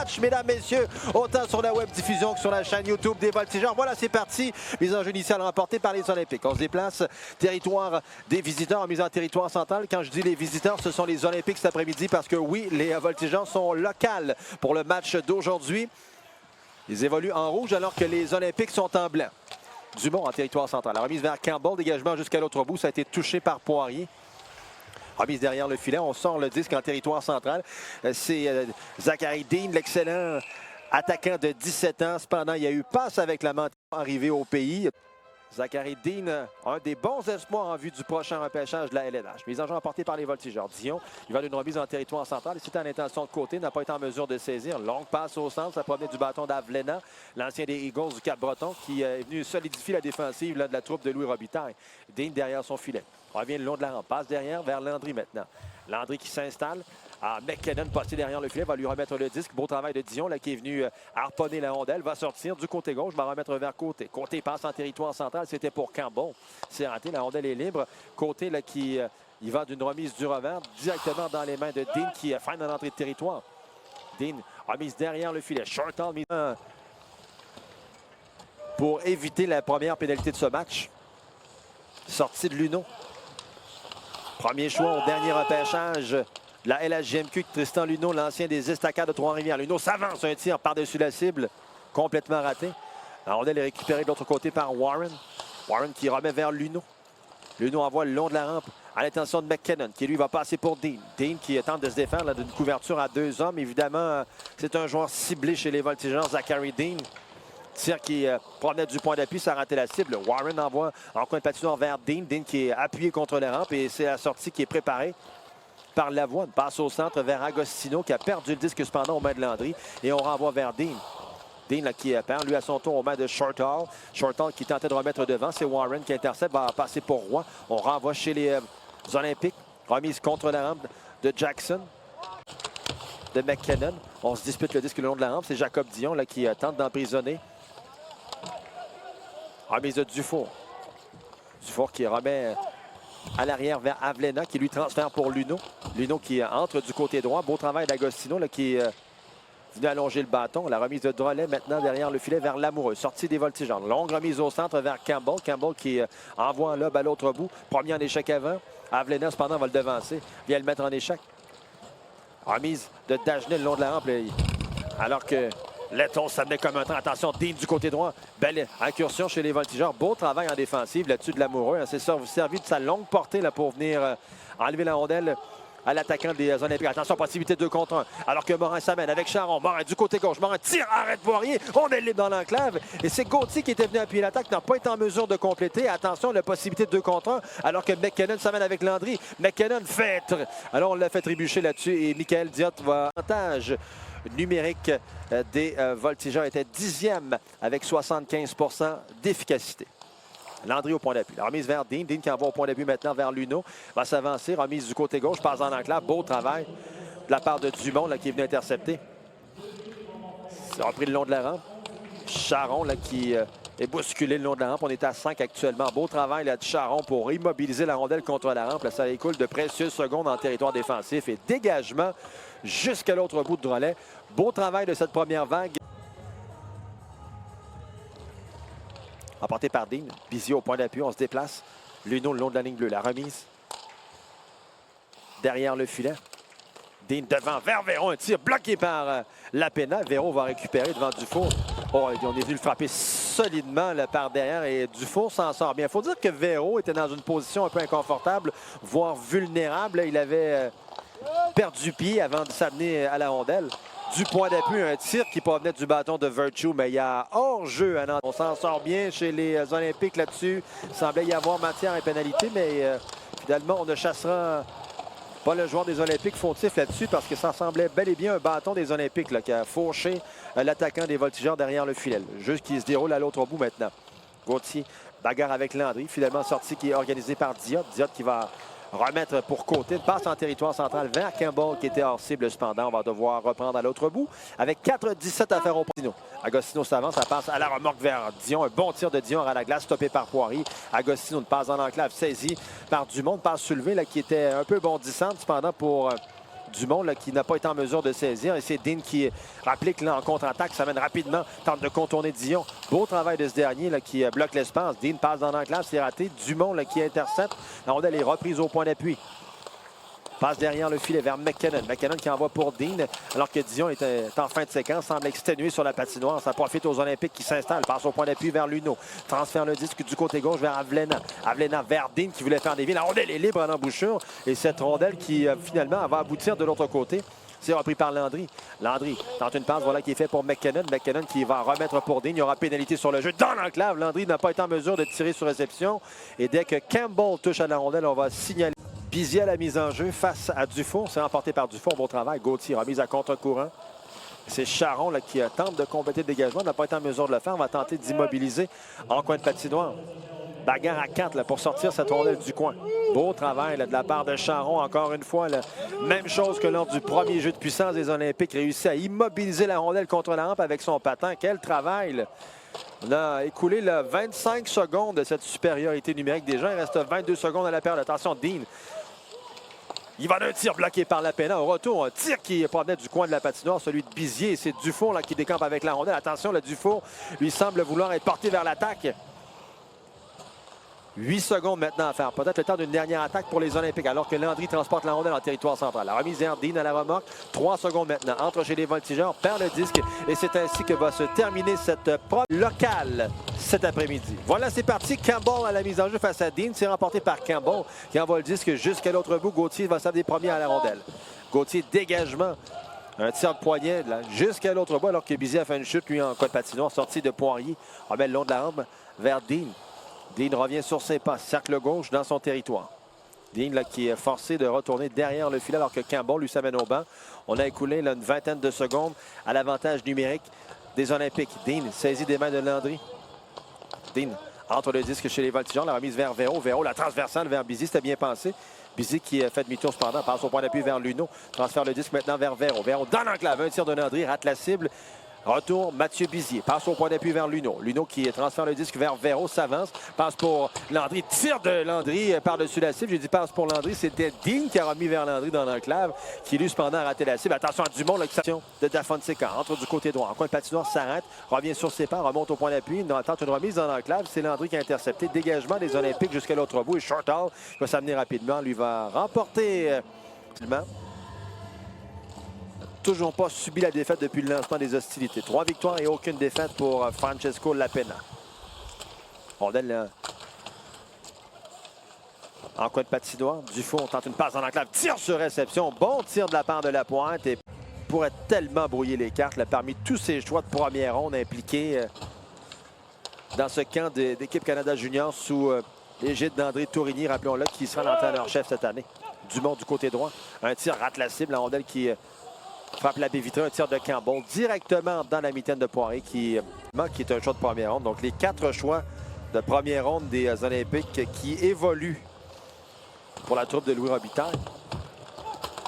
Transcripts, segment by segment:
match, mesdames, messieurs, autant sur la web diffusion que sur la chaîne YouTube des Voltigeurs. Voilà, c'est parti. Mise en jeu initiale remportée par les Olympiques. On se déplace, territoire des visiteurs, mise en territoire central. Quand je dis les visiteurs, ce sont les Olympiques cet après-midi parce que oui, les Voltigeurs sont locales pour le match d'aujourd'hui. Ils évoluent en rouge alors que les Olympiques sont en blanc. Dumont en territoire central. La remise vers Campbell, dégagement jusqu'à l'autre bout. Ça a été touché par Poirier. Remise derrière le filet. On sort le disque en territoire central. C'est Zachary Dean, l'excellent attaquant de 17 ans. Cependant, il y a eu passe avec la mentalité arrivée au pays. Zachary Dean, un des bons espoirs en vue du prochain repêchage de la LNH. Mise en jeu emportée par les Voltigeurs. Dion, il va d'une remise en territoire central. C'était en intention de côté, n'a pas été en mesure de saisir. Longue passe au centre, ça provenait du bâton d'Avlena, l'ancien des Eagles du Cap-Breton, qui est venu solidifier la défensive là, de la troupe de Louis Robitaille. Dean derrière son filet. Revient le long de la rampe. Passe derrière vers Landry maintenant. Landry qui s'installe. McKinnon, passé derrière le filet, va lui remettre le disque. Beau travail de Dion là, qui est venu harponner la rondelle. Va sortir du côté gauche, va remettre vers côté. Côté passe en territoire central, c'était pour Campbell. C'est raté, la rondelle est libre. Côté là, qui il va d'une remise du revers directement dans les mains de Dean qui freine dans l'entrée de territoire. Dean remise derrière le filet. Shortall mise pour éviter la première pénalité de ce match. Sortie de Luno. Premier choix au dernier repêchage. La LHJMQ, Tristan Luneau, l'ancien des Estacades de Trois-Rivières. Luneau s'avance, un tir par-dessus la cible, complètement raté. La rondelle est récupérée de l'autre côté par Warren. Warren qui remet vers Luneau. Luneau envoie le long de la rampe à l'intention de McKinnon, qui lui va passer pour Dean. Dean qui tente de se défendre d'une couverture à 2 hommes. Évidemment, c'est un joueur ciblé chez les Voltigeurs, Zachary Dean. Tir qui provenait du point d'appui, ça a raté la cible. Warren envoie en coin de patinoire vers Dean. Dean qui est appuyé contre la rampe et c'est la sortie qui est préparée par Lavoie. Une passe au centre vers Agostino qui a perdu le disque cependant aux mains de Landry. Et on renvoie vers Dean. Dean là, qui perd, lui à son tour aux mains de Shortall. Shortall qui tentait de remettre devant. C'est Warren qui intercepte, va passer pour Roy. On renvoie chez les Olympiques. Remise contre la rampe de Jackson. De McKinnon. On se dispute le disque le long de la rampe. C'est Jacob Dion là, qui tente d'emprisonner. Remise de Dufour. Dufour qui remet à l'arrière vers Avlena qui lui transfère pour Luneau. Luneau qui entre du côté droit. Beau travail d'Agostino qui est venu allonger le bâton. La remise de Drolet maintenant derrière le filet vers Lamoureux. Sortie des Voltigeurs. Longue remise au centre vers Campbell. Campbell qui envoie un lob à l'autre bout. Premier en échec avant. Avlena cependant va le devancer. Vient le mettre en échec. Remise de Dagenet le long de la rampe. Alors que Letton s'amenait comme un train. Attention, Dean du côté droit. Belle incursion chez les Voltigeurs. Beau travail en défensive là-dessus de Lamoureux. Elle s'est servi de sa longue portée là, pour venir enlever la rondelle à l'attaquant des Olympiques. Attention, possibilité de 2 contre 1. Alors que Morin s'amène avec Charon. Morin du côté gauche. Morin tire, arrête Poirier. On est libre dans l'enclave. Et c'est Gauthier qui était venu appuyer l'attaque. N'a pas été en mesure de compléter. Attention, la possibilité de 2 contre 1. Alors que McKinnon s'amène avec Landry. McKinnon fait. Alors on l'a fait trébucher là-dessus. Et Michael Diot va avantage numérique des Voltigeurs était 10e avec 75 % d'efficacité. Landry au point d'appui. La remise vers Dean. Dean qui envoie au point d'appui maintenant vers Luneau. Va s'avancer. Remise du côté gauche. Passe en enclave. Beau travail de la part de Dumont là, qui est venu intercepter. C'est repris le long de la rampe. Charon là, qui est bousculé le long de la rampe. On est à 5 actuellement. Beau travail là, de Charon pour immobiliser la rondelle contre la rampe. Là, ça écoule de précieuses secondes en territoire défensif. Et dégagement jusqu'à l'autre bout de Drolet. Beau travail de cette première vague. Emporté par Dean. Bizio au point d'appui. On se déplace. Luneau le long de la ligne bleue. La remise. Derrière le filet. Dean devant vers Véro. Un tir bloqué par Lapena. Véro va récupérer devant Dufour. Oh, on est venu le frapper solidement là, par derrière et Dufour s'en sort bien. Il faut dire que Véro était dans une position un peu inconfortable, voire vulnérable. Il avait perdu pied avant de s'amener à la rondelle. Du point d'appui, un tir qui provenait du bâton de Virtue, mais il y a hors-jeu à Nantes. On s'en sort bien chez les Olympiques là-dessus. Il semblait y avoir matière et pénalité, mais finalement, on ne chassera pas le joueur des Olympiques fautif là-dessus parce que ça semblait bel et bien un bâton des Olympiques là, qui a fauché l'attaquant des Voltigeurs derrière le filet. Le jeu qui se déroule à l'autre bout maintenant. Gauthier, bagarre avec Landry. Finalement, sortie qui est organisée par Diot. Diot qui va remettre pour côté. Une passe en territoire central vers Campbell qui était hors cible cependant. On va devoir reprendre à l'autre bout avec 4-17 à faire au Agostino. Agostino s'avance, ça passe à la remorque vers Dion. Un bon tir de Dion à la glace stoppé par Poirier. Agostino, une passe en enclave saisie par Dumont. Une passe soulevée là, qui était un peu bondissante cependant pour Dumont là, qui n'a pas été en mesure de saisir. Et c'est Dean qui applique là, en contre-attaque, s'amène rapidement, tente de contourner Dion. Beau travail de ce dernier là, qui bloque l'espace. Dean passe dans l'enclave, c'est raté. Dumont là, qui intercepte. La rondelle est reprise au point d'appui. Passe derrière le filet vers McKinnon. McKinnon qui envoie pour Dean, alors que Dion est en fin de séquence, semble exténué sur la patinoire. Ça profite aux Olympiques qui s'installent. Passe au point d'appui vers Luneau. Transfère le disque du côté gauche vers Avlena. Avlena vers Dean qui voulait faire des vies. La rondelle est libre en embouchure. Et cette rondelle qui, finalement, va aboutir de l'autre côté. C'est repris par Landry. Landry tente une passe, voilà qui est fait pour McKinnon. McKinnon qui va remettre pour Dean. Il y aura pénalité sur le jeu dans l'enclave. Landry n'a pas été en mesure de tirer sur réception. Et dès que Campbell touche à la rondelle, on va signaler Bizier à la mise en jeu face à Dufour. C'est remporté par Dufour. Bon travail. Gauthier remise à contre-courant. C'est Charron là, qui tente de compléter le dégagement. N'a pas été en mesure de le faire. On va tenter d'immobiliser en coin de patinoire. Bagarre à 4 là, pour sortir cette rondelle du coin. Beau travail là, de la part de Charron. Encore une fois, là, même chose que lors du premier jeu de puissance des Olympiques. Réussit à immobiliser la rondelle contre la rampe avec son patin. Quel travail! Là. On a écoulé là, 25 secondes de cette supériorité numérique. Déjà, il reste 22 secondes à la période. Attention, Dean. Il va d'un tir bloqué par Lapena. Au retour, un tir qui provenait du coin de la patinoire, celui de Bizier. C'est Dufour là, qui décampe avec la rondelle. Attention, le Dufour lui semble vouloir être porté vers l'attaque. 8 secondes maintenant à faire. Peut-être le temps d'une dernière attaque pour les Olympiques, alors que Landry transporte la rondelle en territoire central. La remise vers Dean à la remorque. 3 secondes maintenant. Entre chez les voltigeurs, perd le disque. Et c'est ainsi que va se terminer cette preuve locale cet après-midi. Voilà, c'est parti. Campbell à la mise en jeu face à Dean. C'est remporté par Campbell qui envoie le disque jusqu'à l'autre bout. Gauthier va s'amener premier à la rondelle. Gauthier, dégagement. Un tir de poignet jusqu'à l'autre bout, alors que Bizier a fait une chute, lui, en coin de patinoire, sorti de Poirier. Remet le long de la rampe vers Dean. Dean revient sur ses pas, cercle gauche dans son territoire. Dean là, qui est forcé de retourner derrière le filet alors que Campbell lui s'amène au banc. On a écoulé là, une vingtaine de secondes à l'avantage numérique des Olympiques. Dean saisit des mains de Landry. Dean entre le disque chez les voltigeurs, la remise vers Véro. Véro, la transversale vers Bizier, c'était bien pensé. Bizier qui fait demi-tour cependant, passe au point d'appui vers Luneau. Transfère le disque maintenant vers Véro. Véro dans l'enclave, un tir de Landry, rate la cible. Retour, Mathieu Bizier. Passe au point d'appui vers Luneau. Luneau qui transfère le disque vers Véro, s'avance. Passe pour Landry. Tire de Landry par-dessus la cible. J'ai dit passe pour Landry. C'était Dean qui a remis vers Landry dans l'enclave, qui lui cependant a raté la cible. Attention à Dumont, l'action de Da Fonseca. Entre du côté droit. En coin de patinoire, s'arrête. Revient sur ses pas, remonte au point d'appui. Tente une remise dans l'enclave. C'est Landry qui a intercepté. Dégagement des Olympiques jusqu'à l'autre bout. Et Shortall va s'amener rapidement. Lui va remporter. Toujours pas subi la défaite depuis le lancement des hostilités. 3 victoires et aucune défaite pour Francesco Lapena. Rondelle en coin de patinoire. Dufour tente une passe dans l'enclave. Tire sur réception. Bon tir de la part de Lapointe. Et pourrait tellement brouiller les cartes là, parmi tous ces choix de première ronde impliqués dans ce camp d'équipe Canada Junior sous l'égide d'André Tourigny, rappelons-le, qui sera l'entraîneur-chef cette année. Dumont du côté droit. Un tir rate la cible. La rondelle qui frappe la baie vitrée, un tir de Campbell directement dans la mitaine de Poirier qui est un choix de première ronde. Donc les 4 choix de première ronde des Olympiques qui évoluent pour la troupe de Louis Robitaille.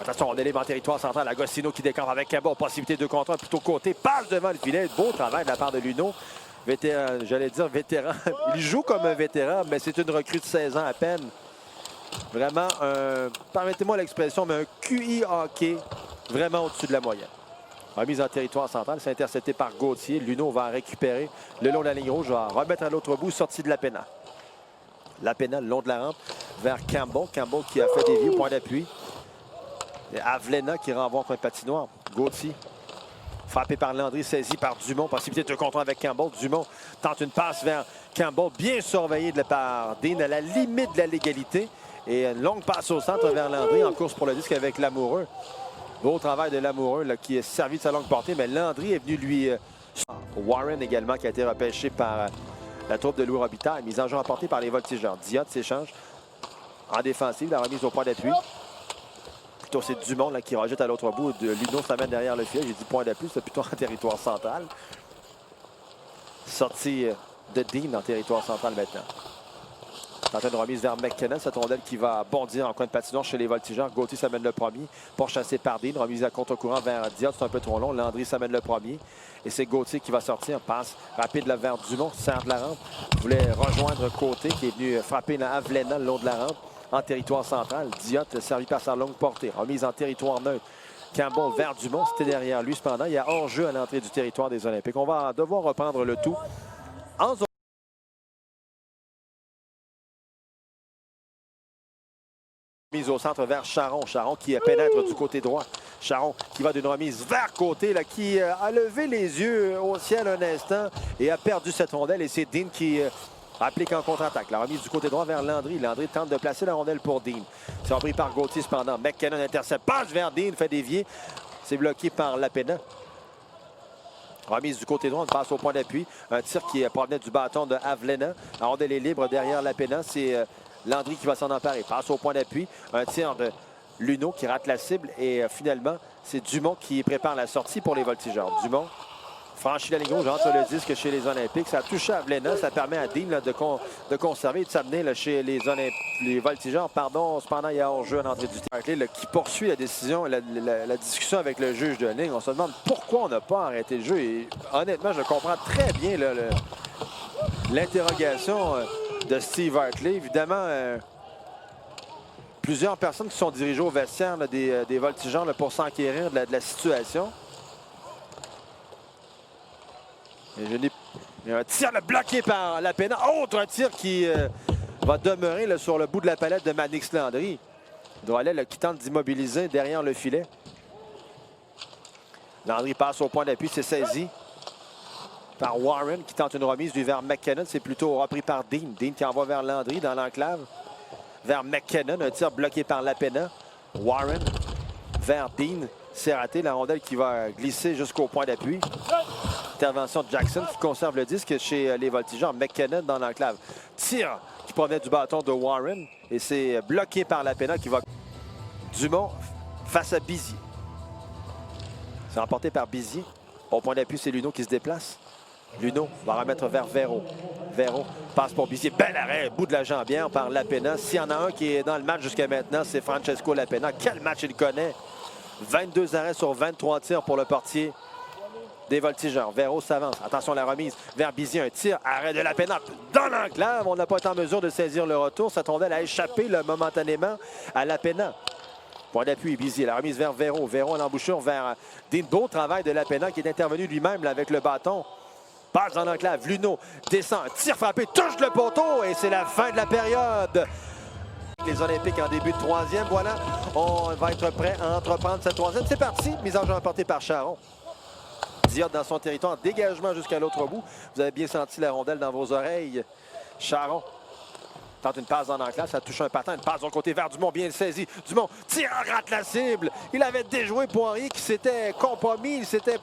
Attention, on élève en territoire central. Agostino qui décampe avec Campbell. Possibilité de contre 1 plutôt côté. Passe devant le filet. Beau travail de la part de Luneau. Vétéran, j'allais dire vétéran. Il joue comme un vétéran, mais c'est une recrue de 16 ans à peine. Vraiment, permettez-moi l'expression, mais un QI hockey vraiment au-dessus de la moyenne. Remise en territoire central, c'est intercepté par Gauthier. Luneau va récupérer le long de la ligne rouge, va remettre à l'autre bout, sortie de Lapena. Lapena, le long de la rampe, vers Campbell. Campbell qui a fait des vies au point d'appui. Avlena qui renvoie en coin de patinoire. Gauthier, frappé par Landry, saisi par Dumont. Possibilité de contre avec Campbell. Dumont tente une passe vers Campbell, bien surveillé par Dean à la limite de la légalité. Et une longue passe au centre vers Landry en course pour le disque avec Lamoureux. Beau travail de Lamoureux là, qui est servi de sa longue portée, mais Landry est venu lui... Warren également qui a été repêché par la troupe de Louis Robitaille. Mise en jeu emportée par les voltigeurs. Diot s'échange en défensive, la remise au point d'appui. Plutôt c'est Dumont là, qui rejette à l'autre bout. Luneau s'amène derrière le filet. J'ai dit point d'appui, c'est plutôt en territoire central. Sortie de Dean en territoire central maintenant. Tente une remise vers McKinnon, cette rondelle qui va bondir en coin de patinoire chez les voltigeurs. Gauthier s'amène le premier, pourchassé par Dean. Remise à contre-courant vers Diot, c'est un peu trop long. Landry s'amène le premier. Et c'est Gauthier qui va sortir. Passe rapide là, vers Dumont, serre de la rampe. Voulait rejoindre Côté qui est venu frapper Avlena le long de la rampe. en territoire central. Diot servi par sa longue portée. Remise en territoire neutre. Campbell vers Dumont, c'était derrière lui. Cependant, il y a hors-jeu à l'entrée du territoire des Olympiques. On va devoir reprendre le tout en zone. Mise au centre vers Charron. Charron qui pénètre du côté droit. Charron qui va d'une remise vers côté, là, qui a levé les yeux au ciel un instant et a perdu cette rondelle. Et c'est Dean qui applique en contre-attaque. La remise du côté droit vers Landry. Landry tente de placer la rondelle pour Dean. C'est repris par Gauthier cependant. McKinnon intercepte, passe vers Dean, fait dévier. C'est bloqué par Lapena. Remise du côté droit, on passe au point d'appui. Un tir qui provenait du bâton de Avlena. La rondelle est libre derrière Lapena. C'est Landry qui va s'en emparer. Passe au point d'appui. Un tir de Luneau qui rate la cible. Et finalement, c'est Dumont qui prépare la sortie pour les voltigeurs. Dumont franchit la ligne rouge entre le disque chez les Olympiques. Ça a touché à Avlena. Ça permet à Dean là, de conserver et de s'amener chez les voltigeurs. Pardon, cependant, il y a hors-jeu à l'entrée du terrain qui poursuit la décision, la discussion avec le juge de ligne. On se demande pourquoi on n'a pas arrêté le jeu. Et honnêtement, je comprends très bien l'interrogation de Steve Hartley. Évidemment, plusieurs personnes qui sont dirigées au vestiaire là, des voltigeurs là, pour s'enquérir de la situation. Et il y a un tir là, bloqué par Lapena. Autre tir qui va demeurer là, sur le bout de la palette de Manix Landry. Drolet qui tente d'immobiliser derrière le filet. Landry passe au point d'appui, c'est saisi par Warren qui tente une remise lui vers McKinnon. C'est plutôt repris par Dean. Dean qui envoie vers Landry dans l'enclave. Vers McKinnon, un tir bloqué par Lapena. Warren vers Dean. C'est raté, la rondelle qui va glisser jusqu'au point d'appui. Intervention de Jackson qui conserve le disque chez les voltigeurs. McKinnon dans l'enclave. Tir qui provenait du bâton de Warren. Et c'est bloqué par Lapena qui va... Dumont face à Bizier. C'est remporté par Bizier. Au point d'appui, c'est Luneau qui se déplace. Luneau va remettre vers Véro. Véro passe pour Bizier. Bel arrêt, bout de la jambière par Lapena. S'il y en a un qui est dans le match jusqu'à maintenant, c'est Francesco Lapena. Quel match il connaît! 22 arrêts sur 23 tirs pour le portier des voltigeurs. Véro s'avance. Attention à la remise vers Bizier. Un tir. Arrêt de Lapena dans l'enclave. On n'a pas été en mesure de saisir le retour. Cette rondelle a échappé là, momentanément à Lapena. Point d'appui, Bizier. La remise vers Véro. Véro à l'embouchure vers Dean. Beau travail de Lapena qui est intervenu lui-même avec le bâton. Passe dans l'enclave. Luneau descend. Tir frappé. Touche le poteau. Et c'est la fin de la période. Les Olympiques en début de troisième. Voilà, on va être prêt à entreprendre cette troisième. C'est parti. Mise en jeu emportée par Charron. Diot dans son territoire. Dégagement jusqu'à l'autre bout. Vous avez bien senti la rondelle dans vos oreilles. Charron tente une passe dans l'enclave. Ça touche un patin. Une passe de l'autre côté vers Dumont. Bien saisi. Dumont tire, rate la cible. Il avait déjoué Poirier qui s'était compromis. Il s'était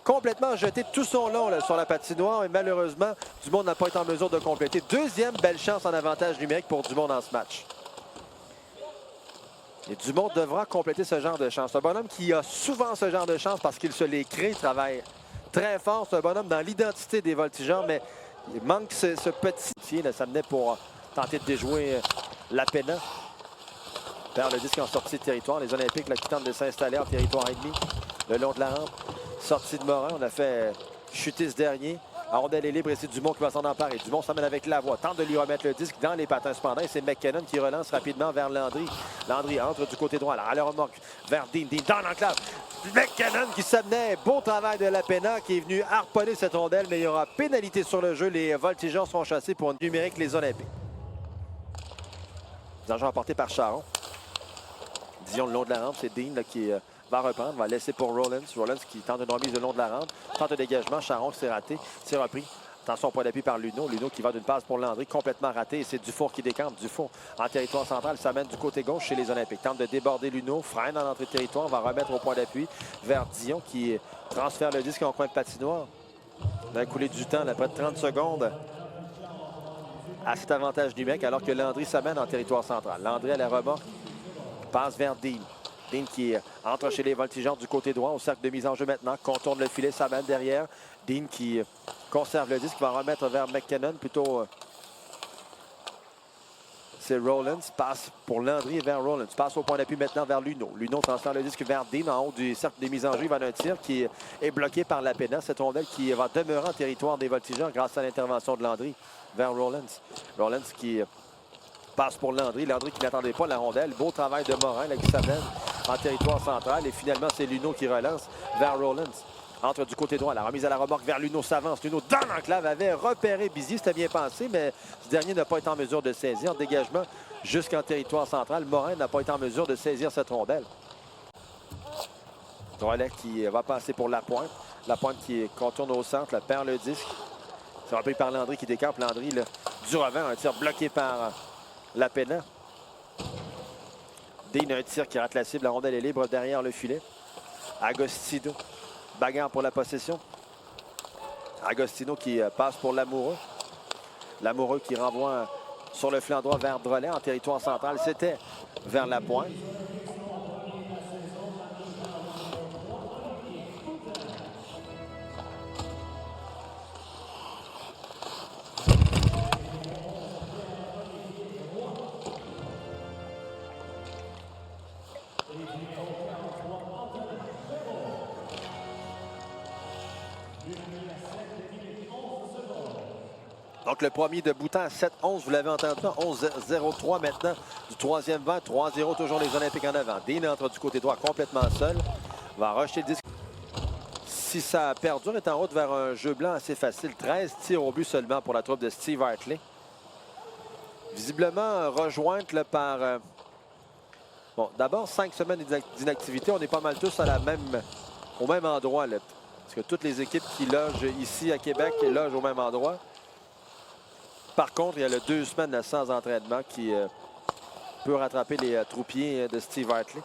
complètement jeté tout son long là, sur la patinoire. Et malheureusement, Dumont n'a pas été en mesure de compléter. Deuxième belle chance en avantage numérique pour Dumont dans ce match. Et Dumont devra compléter ce genre de chance. C'est un bonhomme qui a souvent ce genre de chance parce qu'il se les crée, travaille très fort. C'est un bonhomme dans l'identité des voltigeurs, mais il manque ce petit... Ça venait pour tenter de déjouer Lapena. Perd le disque en sortie de territoire. Les Olympiques là, qui tentent de s'installer en territoire ennemi le long de la rampe. Sortie de Morin, on a fait chuter ce dernier. La rondelle est libre et c'est Dumont qui va s'en emparer. Dumont s'emmène avec Lavoie. Tente de lui remettre le disque dans les patins cependant. Et c'est McKinnon qui relance rapidement vers Landry. Landry entre du côté droit. À la remorque vers Dean. Dean dans l'enclave. McKinnon qui s'amenait. Beau travail de Lapena qui est venu harponner cette rondelle. Mais il y aura pénalité sur le jeu. Les voltigeurs seront chassés pour un numérique les Olympiques. L'argent emporté par Charron. Dion le long de la rampe. C'est Dean là, qui va reprendre, va laisser pour Rollins. Rollins qui tente une remise le long de la rampe. Tente un dégagement. Charron s'est raté. C'est repris. Attention, point d'appui par Luneau. Luneau qui va d'une passe pour Landry, complètement raté. Et c'est Dufour qui décampe. Dufour en territoire central, s'amène du côté gauche chez les Olympiques. Tente de déborder Luneau. Freine dans l'entrée de territoire. Va remettre au point d'appui vers Dion qui transfère le disque en coin de patinoire. On a coulé du temps, après 30 secondes à cet avantage numérique alors que Landry s'amène en territoire central. Landry à la remorque. Passe vers Dean. Dean qui entre chez les voltigeurs du côté droit au cercle de mise en jeu maintenant. Contourne le filet, s'amène derrière. Dean qui conserve le disque, va remettre vers McKinnon. Plutôt, c'est Rollins. Passe pour Landry vers Rollins. Passe au point d'appui maintenant vers Luneau. Luneau transfère le disque vers Dean en haut du cercle de mise en jeu. Il va d'un tir qui est bloqué par Lapena. Cette rondelle qui va demeurer en territoire des voltigeurs grâce à l'intervention de Landry vers Rollins. Rollins qui Passe pour Landry. Landry qui n'attendait pas la rondelle. Beau travail de Morin là, qui s'amène en territoire central. Et finalement, c'est Luneau qui relance vers Rollins. Entre du côté droit. La remise à la remorque vers Luneau s'avance. Luneau dans l'enclave avait repéré Bizier. C'était bien pensé, mais ce dernier n'a pas été en mesure de saisir. Dégagement jusqu'en territoire central. Morin n'a pas été en mesure de saisir cette rondelle. Drolet qui va passer pour Lapointe. Lapointe qui contourne au centre, là, perd le disque. C'est repris par Landry qui décampe. Landry, là, du revers, un tir bloqué par Lapena. Dean, un tir qui rate la cible. La rondelle est libre derrière le filet. Agostino. Bagarre pour la possession. Agostino qui passe pour Lamoureux. Lamoureux qui renvoie sur le flanc droit vers Drolet en territoire central. C'était vers Lapointe. Donc, le premier de Boutin à 7-11, vous l'avez entendu, 11-0-3 maintenant du troisième vent. 3-0, toujours les Olympiques en avant. Dean entre du côté droit complètement seul. Va rejeter le disque. Si ça perdure, est en route vers un jeu blanc assez facile. 13 tirs au but seulement pour la troupe de Steve Hartley. Visiblement rejointe là, par... Bon, d'abord, 5 semaines d'inactivité. On est pas mal tous au même endroit. Là, parce que toutes les équipes qui logent ici à Québec logent au même endroit. Par contre, il y a le 2 semaines sans entraînement qui peut rattraper les troupiers de Steve Hartley.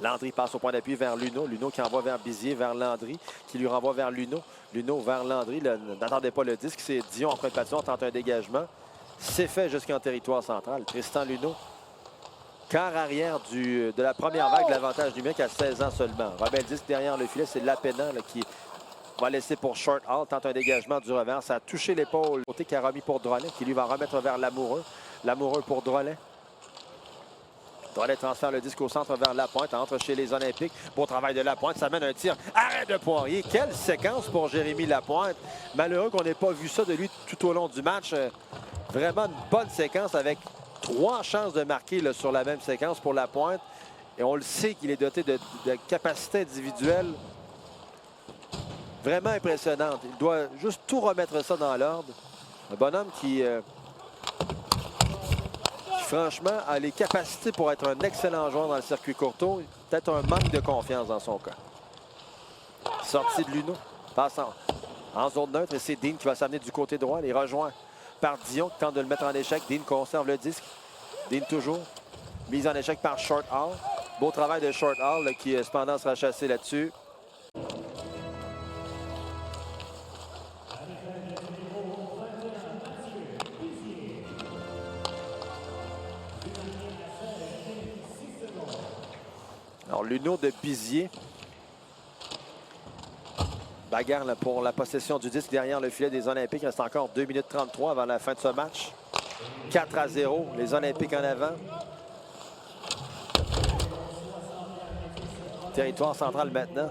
Landry passe au point d'appui vers Luneau. Luneau qui envoie vers Bizier, vers Landry, qui lui renvoie vers Luneau. Luneau vers Landry. N'attendait pas le disque. C'est Dion en point de passion, tente un dégagement. C'est fait jusqu'en territoire central. Tristan Luneau, quart arrière de la première vague de l'avantage numérique à 16 ans seulement. Rebelle disque derrière le filet, c'est Lapena qui va laisser pour Short Hall, tente un dégagement du revers. Ça a touché l'épaule. Côté qui a remis pour Drolet, qui lui va remettre vers Lamoureux. Lamoureux pour Drolet. Drolet transfère le disque au centre vers Lapointe, entre chez les Olympiques. Beau travail de Lapointe, ça mène un tir. Arrêt de Poirier. Quelle séquence pour Jérémy Lapointe. Malheureux qu'on n'ait pas vu ça de lui tout au long du match. Vraiment une bonne séquence avec 3 chances de marquer là, sur la même séquence pour Lapointe. Et on le sait qu'il est doté de capacités individuelles vraiment impressionnantes. Il doit juste tout remettre ça dans l'ordre. Un bonhomme qui franchement, a les capacités pour être un excellent joueur dans le circuit courtois. Peut-être un manque de confiance dans son cas. Sortie de Luneau. Passe en zone neutre. Et c'est Dean qui va s'amener du côté droit. Il est rejoint par Dion qui tente de le mettre en échec. Dean conserve le disque. Dean toujours. Mise en échec par Short Hall. Beau travail de Short Hall là, qui cependant sera chassé là-dessus. Alors, Luneau de Bizier. Bagarre là, pour la possession du disque derrière le filet des Olympiques. Il reste encore 2 minutes 33 avant la fin de ce match. 4-0, les Olympiques en avant. Territoire central maintenant.